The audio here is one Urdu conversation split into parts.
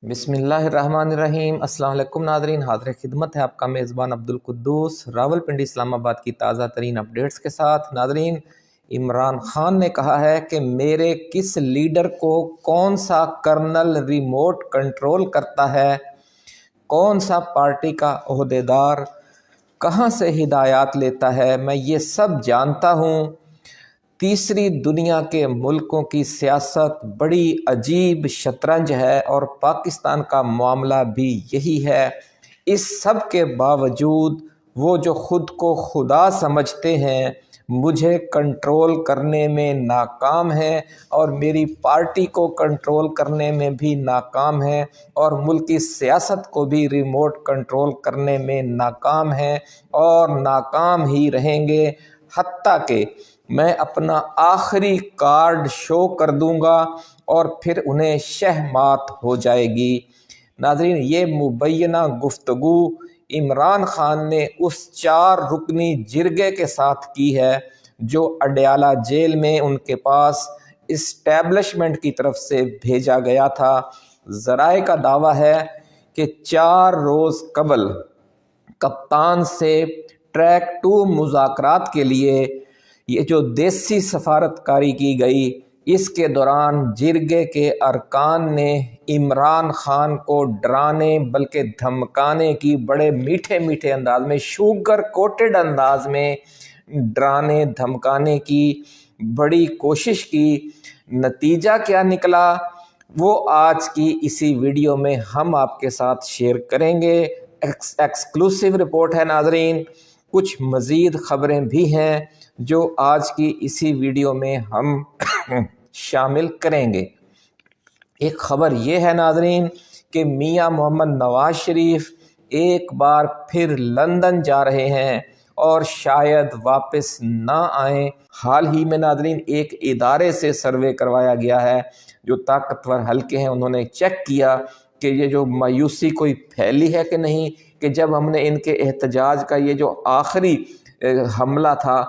بسم اللہ الرحمن الرحیم۔ السلام علیکم ناظرین، حاضر خدمت ہے آپ کا میزبان عبدالقدوس راولپنڈی اسلام آباد کی تازہ ترین اپڈیٹس کے ساتھ۔ ناظرین، عمران خان نے کہا ہے کہ میرے کس لیڈر کو کون سا کرنل ریموٹ کنٹرول کرتا ہے، کون سا پارٹی کا عہدیدار کہاں سے ہدایات لیتا ہے، میں یہ سب جانتا ہوں۔ تیسری دنیا کے ملکوں کی سیاست بڑی عجیب شطرنج ہے اور پاکستان کا معاملہ بھی یہی ہے۔ اس سب کے باوجود وہ جو خود کو خدا سمجھتے ہیں مجھے کنٹرول کرنے میں ناکام ہیں اور میری پارٹی کو کنٹرول کرنے میں بھی ناکام ہیں اور ملکی سیاست کو بھی ریموٹ کنٹرول کرنے میں ناکام ہیں اور ناکام ہی رہیں گے، حتیٰ کہ میں اپنا آخری کارڈ شو کر دوں گا اور پھر انہیں شہمات ہو جائے گی۔ ناظرین، یہ مبینہ گفتگو عمران خان نے اس 4 رکنی جرگے کے ساتھ کی ہے جو اڈیالہ جیل میں ان کے پاس اسٹیبلشمنٹ کی طرف سے بھیجا گیا تھا۔ ذرائع کا دعویٰ ہے کہ 4 روز قبل کپتان سے ٹریک 2 مذاکرات کے لیے یہ جو دیسی سفارتکاری کی گئی، اس کے دوران جرگے کے ارکان نے عمران خان کو ڈرانے بلکہ دھمکانے کی بڑے میٹھے میٹھے انداز میں، شوگر کوٹڈ انداز میں ڈرانے دھمکانے کی بڑی کوشش کی۔ نتیجہ کیا نکلا وہ آج کی اسی ویڈیو میں ہم آپ کے ساتھ شیئر کریں گے۔ ایکسکلوسیو رپورٹ ہے ناظرین، کچھ مزید خبریں بھی ہیں جو آج کی اسی ویڈیو میں ہم شامل کریں گے۔ ایک خبر یہ ہے ناظرین کہ میاں محمد نواز شریف ایک بار پھر لندن جا رہے ہیں اور شاید واپس نہ آئیں۔ حال ہی میں ناظرین ایک ادارے سے سروے کروایا گیا ہے جو طاقتور حلقے ہیں، انہوں نے چیک کیا کہ یہ جو مایوسی کوئی پھیلی ہے کہ نہیں، کہ جب ہم نے ان کے احتجاج کا یہ جو آخری حملہ تھا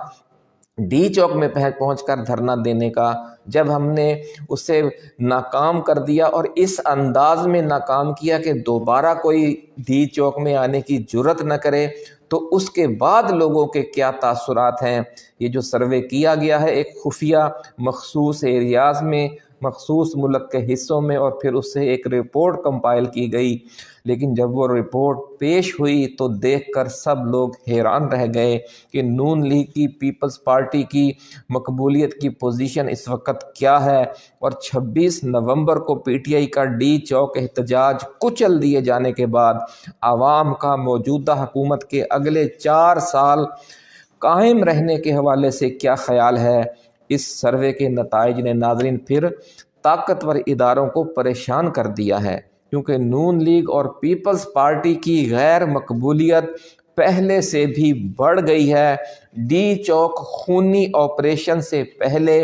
ڈی چوک میں پہنچ کر دھرنا دینے کا، جب ہم نے اسے ناکام کر دیا اور اس انداز میں ناکام کیا کہ دوبارہ کوئی ڈی چوک میں آنے کی جرت نہ کرے، تو اس کے بعد لوگوں کے کیا تاثرات ہیں۔ یہ جو سروے کیا گیا ہے ایک خفیہ مخصوص ایریاز میں، مخصوص ملک کے حصوں میں، اور پھر اس سے ایک رپورٹ کمپائل کی گئی، لیکن جب وہ رپورٹ پیش ہوئی تو دیکھ کر سب لوگ حیران رہ گئے کہ نون لیگ کی، پیپلز پارٹی کی مقبولیت کی پوزیشن اس وقت کیا ہے۔ اور 26 نومبر کو پی ٹی آئی کا ڈی چوک احتجاج کچل دیے جانے کے بعد عوام کا موجودہ حکومت کے اگلے 4 سال قائم رہنے کے حوالے سے کیا خیال ہے۔ اس سروے کے نتائج نے ناظرین پھر طاقتور اداروں کو پریشان کر دیا ہے، کیونکہ نون لیگ اور پیپلز پارٹی کی غیر مقبولیت پہلے سے بھی بڑھ گئی ہے۔ ڈی چوک خونی آپریشن سے پہلے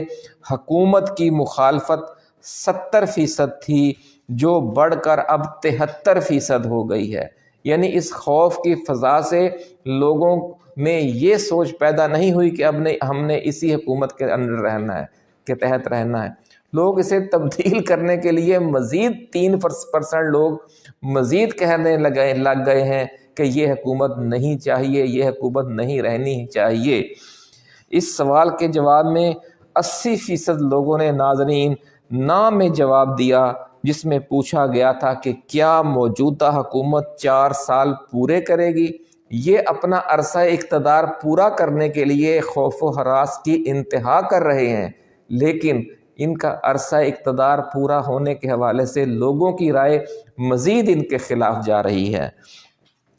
حکومت کی مخالفت 70% تھی، جو بڑھ کر اب 73% ہو گئی ہے۔ یعنی اس خوف کی فضا سے لوگوں میں یہ سوچ پیدا نہیں ہوئی کہ اب ہم نے اسی حکومت کے اندر رہنا ہے، کے تحت رہنا ہے۔ لوگ اسے تبدیل کرنے کے لیے مزید 3% لوگ مزید کہنے لگ گئے ہیں کہ یہ حکومت نہیں چاہیے، یہ حکومت نہیں رہنی چاہیے۔ اس سوال کے جواب میں 80% لوگوں نے ناظرین نا میں جواب دیا، جس میں پوچھا گیا تھا کہ کیا موجودہ حکومت 4 سال پورے کرے گی۔ یہ اپنا عرصہ اقتدار پورا کرنے کے لیے خوف و ہراس کی انتہا کر رہے ہیں، لیکن ان کا عرصہ اقتدار پورا ہونے کے حوالے سے لوگوں کی رائے مزید ان کے خلاف جا رہی ہے۔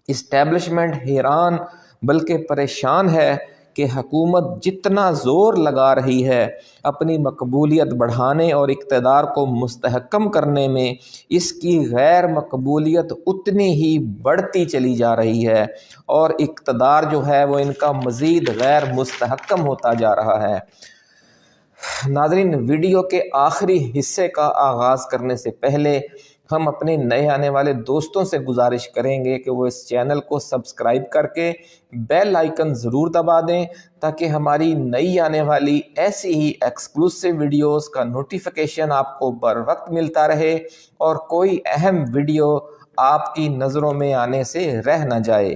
اسٹیبلشمنٹ حیران بلکہ پریشان ہے کہ حکومت جتنا زور لگا رہی ہے اپنی مقبولیت بڑھانے اور اقتدار کو مستحکم کرنے میں، اس کی غیر مقبولیت اتنی ہی بڑھتی چلی جا رہی ہے اور اقتدار جو ہے وہ ان کا مزید غیر مستحکم ہوتا جا رہا ہے۔ ناظرین، ویڈیو کے آخری حصے کا آغاز کرنے سے پہلے ہم اپنے نئے آنے والے دوستوں سے گزارش کریں گے کہ وہ اس چینل کو سبسکرائب کر کے بیل آئیکن ضرور دبا دیں تاکہ ہماری نئی آنے والی ایسی ہی ایکسکلوسیو ویڈیوز کا نوٹیفیکیشن آپ کو بر وقت ملتا رہے اور کوئی اہم ویڈیو آپ کی نظروں میں آنے سے رہ نہ جائے۔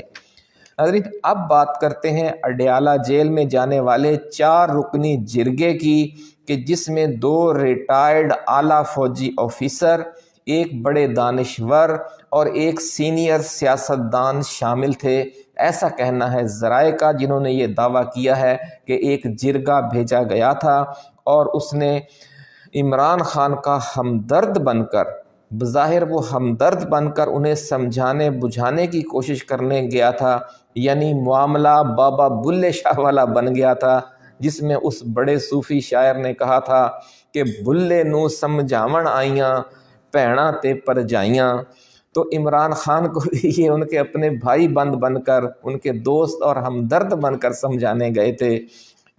ناظرین، اب بات کرتے ہیں اڈیالہ جیل میں جانے والے 4 رکنی جرگے کی کہ جس میں 2 ریٹائرڈ اعلیٰ فوجی آفیسر، ایک بڑے دانشور اور ایک سینئر سیاستدان شامل تھے۔ ایسا کہنا ہے ذرائع کا، جنہوں نے یہ دعویٰ کیا ہے کہ ایک جرگہ بھیجا گیا تھا اور اس نے عمران خان کا ہمدرد بن کر، بظاہر وہ ہمدرد بن کر انہیں سمجھانے بجھانے کی کوشش کرنے گیا تھا، یعنی معاملہ بابا بلے شاہ والا بن گیا تھا، جس میں اس بڑے صوفی شاعر نے کہا تھا کہ بلے نو سمجھاون آئیاں بھیناں تے پرجائیاں۔ تو عمران خان کو یہ ان کے اپنے بھائی بند بن کر، ان کے دوست اور ہمدرد بن کر سمجھانے گئے تھے۔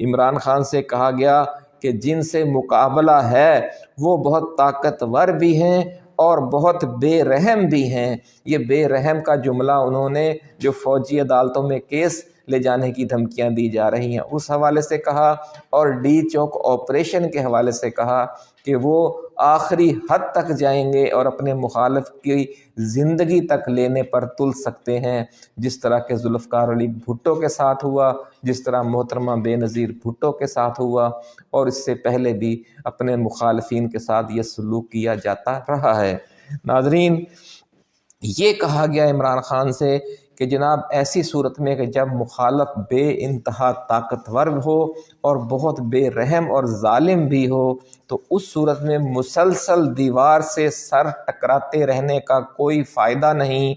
عمران خان سے کہا گیا کہ جن سے مقابلہ ہے وہ بہت طاقتور بھی ہیں اور بہت بے رحم بھی ہیں۔ یہ بے رحم کا جملہ انہوں نے جو فوجی عدالتوں میں کیس لے جانے کی دھمکیاں دی جا رہی ہیں اس حوالے سے کہا، اور ڈی چوک آپریشن کے حوالے سے کہا کہ وہ آخری حد تک جائیں گے اور اپنے مخالف کی زندگی تک لینے پر تل سکتے ہیں، جس طرح کہ ذوالفقار علی بھٹو کے ساتھ ہوا، جس طرح محترمہ بے نظیر بھٹو کے ساتھ ہوا، اور اس سے پہلے بھی اپنے مخالفین کے ساتھ یہ سلوک کیا جاتا رہا ہے۔ ناظرین، یہ کہا گیا عمران خان سے کہ جناب ایسی صورت میں کہ جب مخالف بے انتہا طاقتور ہو اور بہت بے رحم اور ظالم بھی ہو تو اس صورت میں مسلسل دیوار سے سر ٹکراتے رہنے کا کوئی فائدہ نہیں۔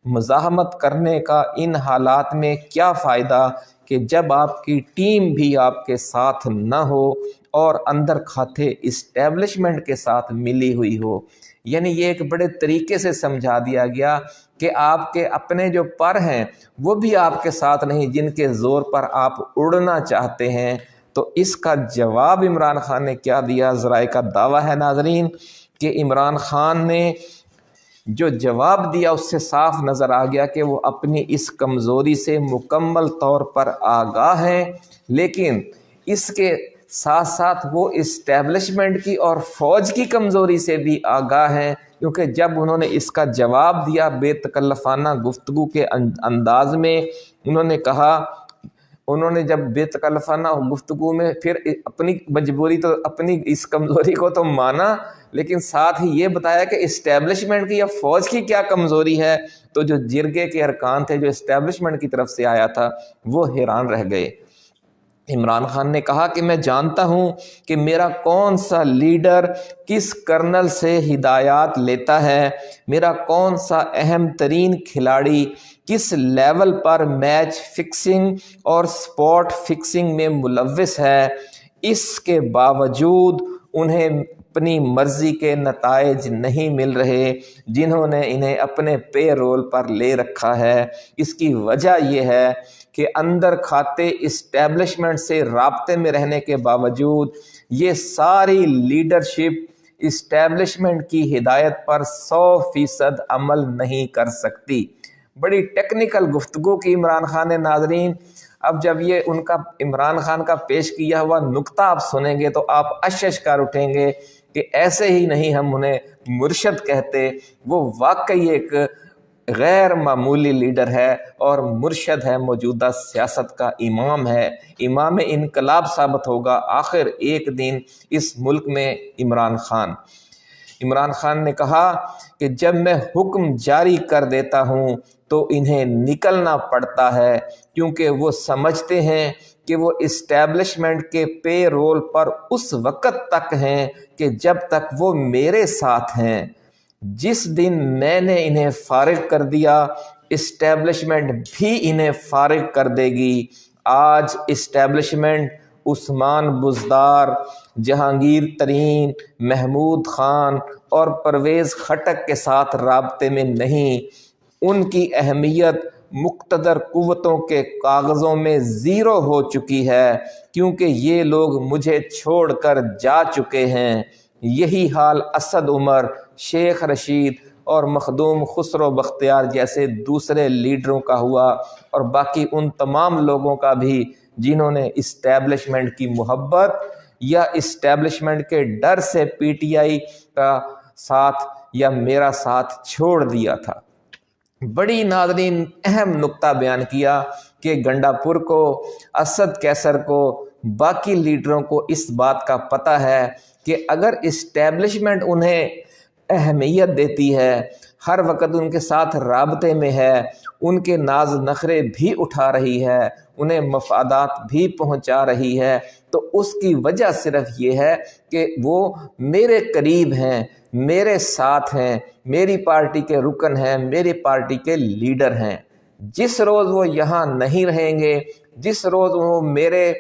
مزاحمت کرنے کا ان حالات میں کیا فائدہ کہ جب آپ کی ٹیم بھی آپ کے ساتھ نہ ہو اور اندر کھاتے اسٹیبلشمنٹ کے ساتھ ملی ہوئی ہو۔ یعنی یہ ایک بڑے طریقے سے سمجھا دیا گیا کہ آپ کے اپنے جو پر ہیں وہ بھی آپ کے ساتھ نہیں، جن کے زور پر آپ اڑنا چاہتے ہیں۔ تو اس کا جواب عمران خان نے کیا دیا؟ ذرائع کا دعویٰ ہے ناظرین کہ عمران خان نے جو جواب دیا اس سے صاف نظر آ گیا کہ وہ اپنی اس کمزوری سے مکمل طور پر آگاہ ہیں، لیکن اس کے ساتھ ساتھ وہ اسٹیبلشمنٹ کی اور فوج کی کمزوری سے بھی آگاہ ہیں، کیونکہ جب انہوں نے اس کا جواب دیا بے تکلفانہ گفتگو کے انداز میں، انہوں نے جب بے تکلفانہ گفتگو میں پھر اپنی مجبوری تو اپنی اس کمزوری کو تو مانا، لیکن ساتھ ہی یہ بتایا کہ اسٹیبلشمنٹ کی یا فوج کی کیا کمزوری ہے۔ تو جو جرگے کے ارکان تھے جو اسٹیبلشمنٹ کی طرف سے آیا تھا وہ حیران رہ گئے۔ عمران خان نے کہا کہ میں جانتا ہوں کہ میرا کون سا لیڈر کس کرنل سے ہدایات لیتا ہے، میرا کون سا اہم ترین کھلاڑی کس لیول پر میچ فکسنگ اور سپورٹ فکسنگ میں ملوث ہے۔ اس کے باوجود انہیں اپنی مرضی کے نتائج نہیں مل رہے جنہوں نے انہیں اپنے پے رول پر لے رکھا ہے۔ اس کی وجہ یہ ہے کہ اندر کھاتے اسٹیبلشمنٹ سے رابطے میں رہنے کے باوجود یہ ساری لیڈرشپ اسٹیبلشمنٹ کی ہدایت پر 100% عمل نہیں کر سکتی۔ بڑی ٹیکنیکل گفتگو کی عمران خان نے ناظرین۔ اب جب یہ ان کا عمران خان کا پیش کیا ہوا نکتہ آپ سنیں گے تو آپ اشش کر اٹھیں گے کہ ایسے ہی نہیں ہم انہیں مرشد کہتے، وہ واقعی ایک غیر معمولی لیڈر ہے اور مرشد ہے، موجودہ سیاست کا امام ہے، امام انقلاب ثابت ہوگا آخر ایک دن اس ملک میں عمران خان۔ عمران خان نے کہا کہ جب میں حکم جاری کر دیتا ہوں تو انہیں نکلنا پڑتا ہے، کیونکہ وہ سمجھتے ہیں کہ وہ اسٹیبلشمنٹ کے پے رول پر اس وقت تک ہیں کہ جب تک وہ میرے ساتھ ہیں۔ جس دن میں نے انہیں فارغ کر دیا اسٹیبلشمنٹ بھی انہیں فارغ کر دے گی۔ آج اسٹیبلشمنٹ عثمان بزدار، جہانگیر ترین، محمود خان اور پرویز خٹک کے ساتھ رابطے میں نہیں۔ ان کی اہمیت مقتدر قوتوں کے کاغذوں میں زیرو ہو چکی ہے، کیونکہ یہ لوگ مجھے چھوڑ کر جا چکے ہیں۔ یہی حال اسد عمر، شیخ رشید اور مخدوم خسرو بختیار جیسے دوسرے لیڈروں کا ہوا، اور باقی ان تمام لوگوں کا بھی جنہوں نے اسٹیبلشمنٹ کی محبت یا اسٹیبلشمنٹ کے ڈر سے پی ٹی آئی کا ساتھ یا میرا ساتھ چھوڑ دیا تھا۔ بڑی ناظرین اہم نقطہ بیان کیا کہ گنڈا پور کو، اسد کیسر کو، باقی لیڈروں کو اس بات کا پتہ ہے کہ اگر اسٹیبلشمنٹ انہیں اہمیت دیتی ہے، ہر وقت ان کے ساتھ رابطے میں ہے، ان کے ناز نخرے بھی اٹھا رہی ہے، انہیں مفادات بھی پہنچا رہی ہے، تو اس کی وجہ صرف یہ ہے کہ وہ میرے قریب ہیں، میرے ساتھ ہیں، میری پارٹی کے رکن ہیں، میری پارٹی کے لیڈر ہیں۔ جس روز وہ یہاں نہیں رہیں گے، جس روز وہ میرے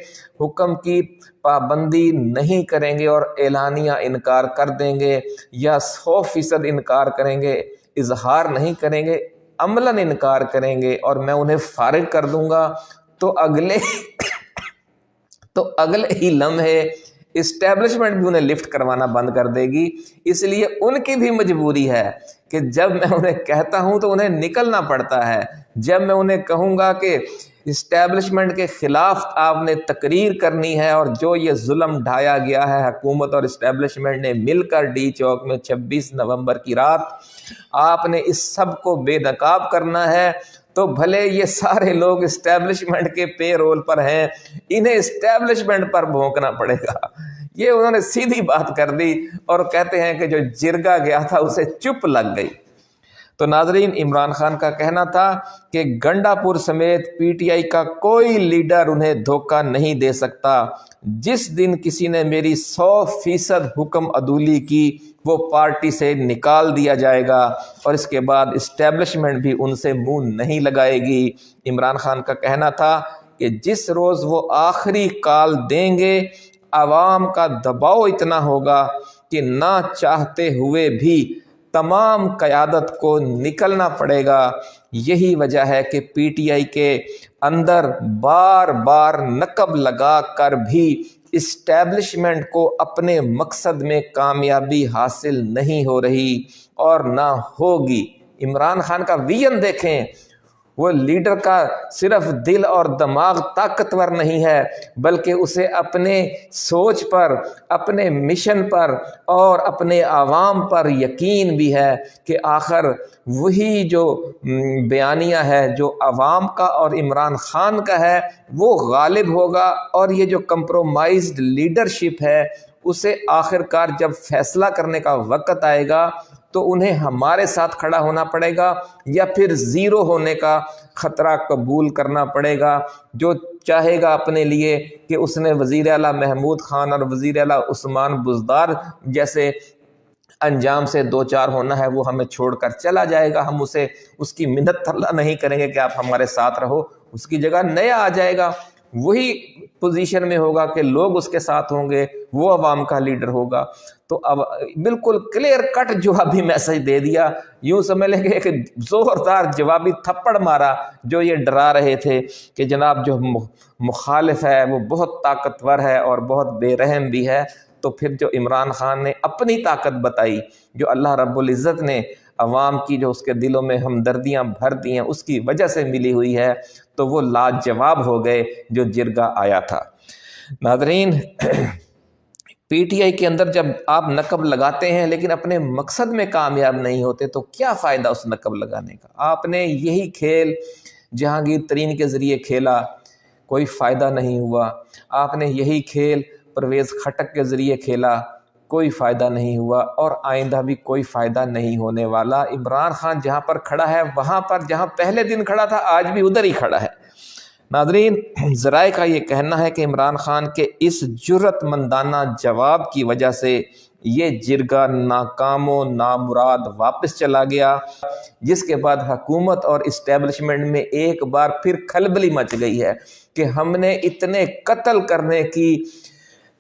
حکم کی پابندی نہیں کریں گے اور اعلانیہ انکار کر دیں گے یا 100% انکار کریں گے، اظہار نہیں کریں گے، عملاً انکار کریں گے اور میں انہیں فارغ کر دوں گا، تو اگلے ہی لمحے اسٹیبلشمنٹ بھی انہیں لفٹ کروانا بند کر دے گی۔ اس لیے ان کی بھی مجبوری ہے کہ جب میں انہیں کہتا ہوں تو انہیں نکلنا پڑتا ہے۔ جب میں انہیں کہوں گا کہ اسٹیبلشمنٹ کے خلاف آپ نے تقریر کرنی ہے اور جو یہ ظلم ڈھایا گیا ہے حکومت اور اسٹیبلشمنٹ نے مل کر ڈی چوک میں 26 نومبر کی رات، آپ نے اس سب کو بے نقاب کرنا ہے، تو بھلے یہ سارے لوگ اسٹیبلشمنٹ کے پے رول پر ہیں، انہیں اسٹیبلشمنٹ پر بھونکنا پڑے گا۔ یہ انہوں نے سیدھی بات کر دی اور کہتے ہیں کہ جو جرگا گیا تھا اسے چپ لگ گئی۔ تو ناظرین، عمران خان کا کہنا تھا کہ گنڈا پور سمیت پی ٹی آئی کا کوئی لیڈر انہیں دھوکہ نہیں دے سکتا۔ جس دن کسی نے میری 100% حکم عدولی کی، وہ پارٹی سے نکال دیا جائے گا اور اس کے بعد اسٹیبلشمنٹ بھی ان سے منہ نہیں لگائے گی۔ عمران خان کا کہنا تھا کہ جس روز وہ آخری کال دیں گے، عوام کا دباؤ اتنا ہوگا کہ نہ چاہتے ہوئے بھی تمام قیادت کو نکلنا پڑے گا۔ یہی وجہ ہے کہ پی ٹی آئی کے اندر بار بار نقب لگا کر بھی اسٹیبلشمنٹ کو اپنے مقصد میں کامیابی حاصل نہیں ہو رہی اور نہ ہوگی۔ عمران خان کا ویژن دیکھیں، وہ لیڈر کا صرف دل اور دماغ طاقتور نہیں ہے، بلکہ اسے اپنے سوچ پر، اپنے مشن پر اور اپنے عوام پر یقین بھی ہے کہ آخر وہی جو بیانیہ ہے جو عوام کا اور عمران خان کا ہے وہ غالب ہوگا، اور یہ جو کمپرومائزڈ لیڈرشپ ہے اسے آخر کار جب فیصلہ کرنے کا وقت آئے گا تو انہیں ہمارے ساتھ کھڑا ہونا پڑے گا یا پھر زیرو ہونے کا خطرہ قبول کرنا پڑے گا۔ جو چاہے گا اپنے لیے کہ اس نے وزیر اعلیٰ محمود خان اور وزیر اعلیٰ عثمان بزدار جیسے انجام سے دو چار ہونا ہے، وہ ہمیں چھوڑ کر چلا جائے گا، ہم اس کی منت طلب نہیں کریں گے کہ آپ ہمارے ساتھ رہو، اس کی جگہ نیا آ جائے گا، وہی پوزیشن میں ہوگا کہ لوگ اس کے ساتھ ہوں گے، وہ عوام کا لیڈر ہوگا۔ تو اب بالکل کلیئر کٹ جوابی میسج دے دیا، یوں سمجھ لیں کہ ایک زوردار جوابی تھپڑ مارا جو یہ ڈرا رہے تھے کہ جناب جو مخالف ہے وہ بہت طاقتور ہے اور بہت بے رحم بھی ہے۔ تو پھر جو عمران خان نے اپنی طاقت بتائی، جو اللہ رب العزت نے عوام کی جو اس کے دلوں میں ہمدردیاں بھر دی ہیں اس کی وجہ سے ملی ہوئی ہے، تو وہ لاجواب ہو گئے جو جرگہ آیا تھا۔ ناظرین، پی ٹی آئی کے اندر جب آپ نقب لگاتے ہیں لیکن اپنے مقصد میں کامیاب نہیں ہوتے تو کیا فائدہ اس نقب لگانے کا؟ آپ نے یہی کھیل جہانگیر ترین کے ذریعے کھیلا، کوئی فائدہ نہیں ہوا۔ آپ نے یہی کھیل پرویز خٹک کے ذریعے کھیلا، کوئی فائدہ نہیں ہوا، اور آئندہ بھی کوئی فائدہ نہیں ہونے والا۔ عمران خان جہاں پر کھڑا ہے وہاں پر جہاں پہلے دن کھڑا تھا آج بھی ادھر ہی کھڑا ہے۔ ناظرین، ذرائع کا یہ کہنا ہے کہ عمران خان کے اس جرأت مندانہ جواب کی وجہ سے یہ جرگہ ناکام و نامراد واپس چلا گیا، جس کے بعد حکومت اور اسٹیبلشمنٹ میں ایک بار پھر کھلبلی مچ گئی ہے کہ ہم نے اتنے قتل کرنے کی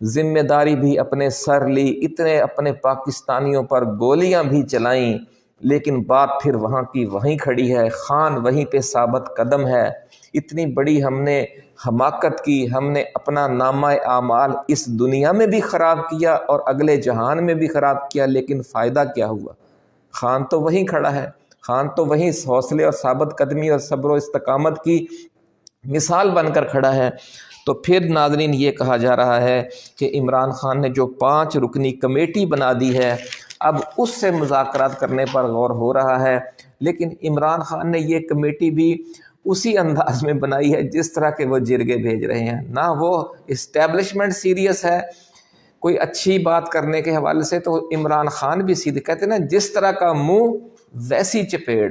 ذمہ داری بھی اپنے سر لی، اتنے اپنے پاکستانیوں پر گولیاں بھی چلائیں، لیکن بات پھر وہاں کی وہیں کھڑی ہے، خان وہیں پہ ثابت قدم ہے۔ اتنی بڑی ہم نے حماقت کی، ہم نے اپنا نامہ اعمال اس دنیا میں بھی خراب کیا اور اگلے جہان میں بھی خراب کیا، لیکن فائدہ کیا ہوا؟ خان تو وہیں کھڑا ہے، خان تو وہیں حوصلے اور ثابت قدمی اور صبر و استقامت کی مثال بن کر کھڑا ہے۔ تو پھر ناظرین یہ کہا جا رہا ہے کہ عمران خان نے جو 5 رکنی کمیٹی بنا دی ہے، اب اس سے مذاکرات کرنے پر غور ہو رہا ہے، لیکن عمران خان نے یہ کمیٹی بھی اسی انداز میں بنائی ہے جس طرح کے وہ جرگے بھیج رہے ہیں، نہ وہ اسٹیبلشمنٹ سیریس ہے کوئی اچھی بات کرنے کے حوالے سے، تو عمران خان بھی سیدھے کہتے ہیں نا، جس طرح کا منہ ویسی چپیڑ،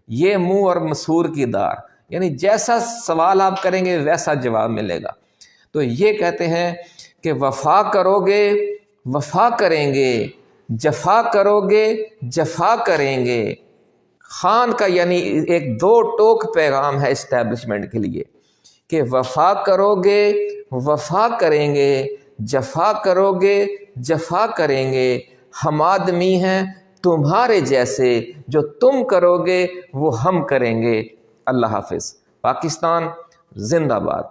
یہ منہ اور مسور کی دار، یعنی جیسا سوال آپ کریں گے ویسا جواب ملے گا۔ تو یہ کہتے ہیں کہ وفا کرو گے وفا کریں گے، جفا کرو گے جفا کریں گے۔ خان کا یعنی ایک 2 ٹوک پیغام ہے اسٹیبلشمنٹ کے لیے کہ وفا کرو گے وفا کریں گے، جفا کرو گے جفا کریں گے، ہم آدمی ہیں تمہارے جیسے، جو تم کرو گے وہ ہم کریں گے۔ اللہ حافظ۔ پاکستان زندہ باد۔